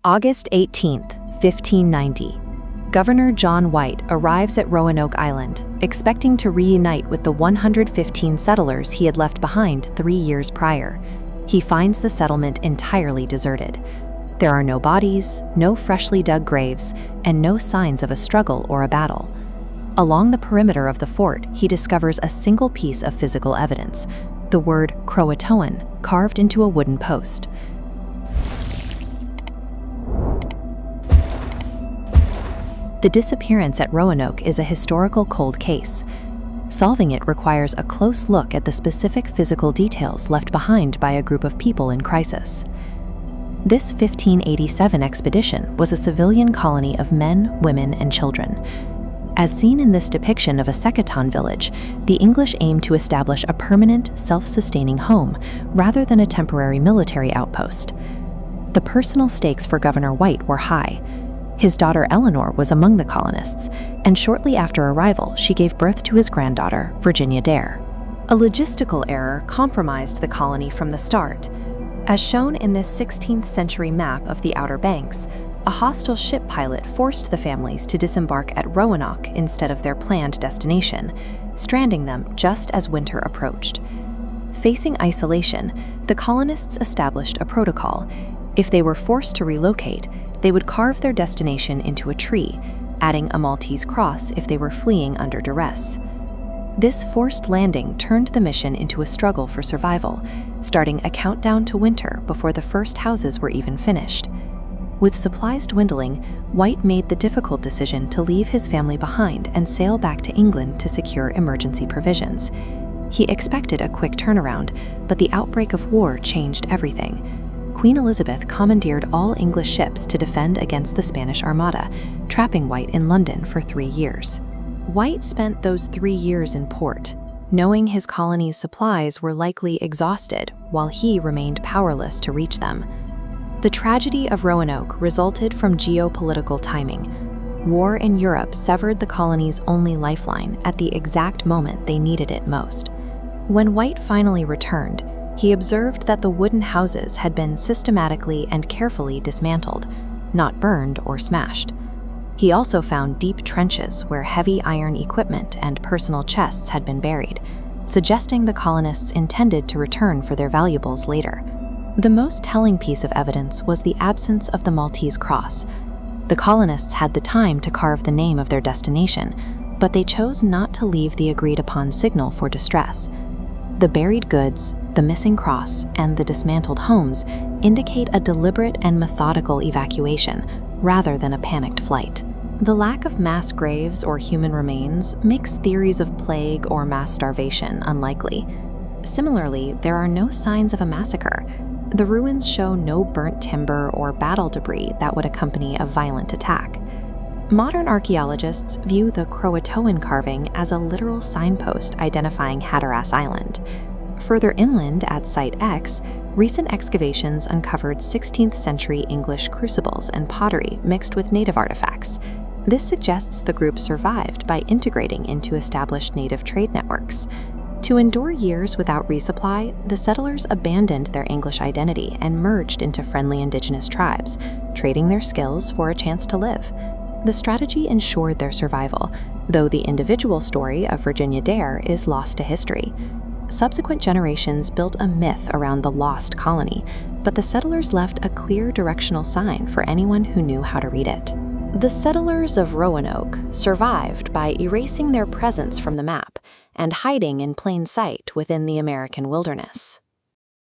August 18th, 1590. Governor John White arrives at Roanoke Island, expecting to reunite with the 115 settlers he had left behind 3 years prior. He finds the settlement entirely deserted. There are no bodies, no freshly dug graves, and no signs of a struggle or a battle. Along the perimeter of the fort, he discovers a single piece of physical evidence, the word CROATOAN carved into a wooden post. The disappearance at Roanoke is a historical cold case. Solving it requires a close look at the specific physical details left behind by a group of people in crisis. This 1587 expedition was a civilian colony of men, women, and children. As seen in this depiction of a CROATOAN village, the English aimed to establish a permanent, self-sustaining home rather than a temporary military outpost. The personal stakes for Governor White were high. His daughter Eleanor was among the colonists, and shortly after arrival, she gave birth to his granddaughter, Virginia Dare. A logistical error compromised the colony from the start. As shown in this 16th century map of the Outer Banks, a hostile ship pilot forced the families to disembark at Roanoke instead of their planned destination, stranding them just as winter approached. Facing isolation, the colonists established a protocol. If they were forced to relocate, they would carve their destination into a tree, adding a Maltese cross if they were fleeing under duress. This forced landing turned the mission into a struggle for survival, starting a countdown to winter before the first houses were even finished. With supplies dwindling, White made the difficult decision to leave his family behind and sail back to England to secure emergency provisions. He expected a quick turnaround, but the outbreak of war changed everything. Queen Elizabeth commandeered all English ships to defend against the Spanish Armada, trapping White in London for 3 years. White spent those 3 years in port, knowing his colony's supplies were likely exhausted while he remained powerless to reach them. The tragedy of Roanoke resulted from geopolitical timing. War in Europe severed the colony's only lifeline at the exact moment they needed it most. When White finally returned, he observed that the wooden houses had been systematically and carefully dismantled, not burned or smashed. He also found deep trenches where heavy iron equipment and personal chests had been buried, suggesting the colonists intended to return for their valuables later. The most telling piece of evidence was the absence of the Maltese cross. The colonists had the time to carve the name of their destination, but they chose not to leave the agreed-upon signal for distress. The buried goods, the missing cross, and the dismantled homes indicate a deliberate and methodical evacuation rather than a panicked flight. The lack of mass graves or human remains makes theories of plague or mass starvation unlikely. Similarly, there are no signs of a massacre. The ruins show no burnt timber or battle debris that would accompany a violent attack. Modern archaeologists view the CROATOAN carving as a literal signpost identifying Hatteras Island. Further inland at Site X, recent excavations uncovered 16th century English crucibles and pottery mixed with native artifacts. This suggests the group survived by integrating into established native trade networks. To endure years without resupply, the settlers abandoned their English identity and merged into friendly indigenous tribes, trading their skills for a chance to live. The strategy ensured their survival, though the individual story of Virginia Dare is lost to history. Subsequent generations built a myth around the lost colony, but the settlers left a clear directional sign for anyone who knew how to read it. The settlers of Roanoke survived by erasing their presence from the map and hiding in plain sight within the American wilderness.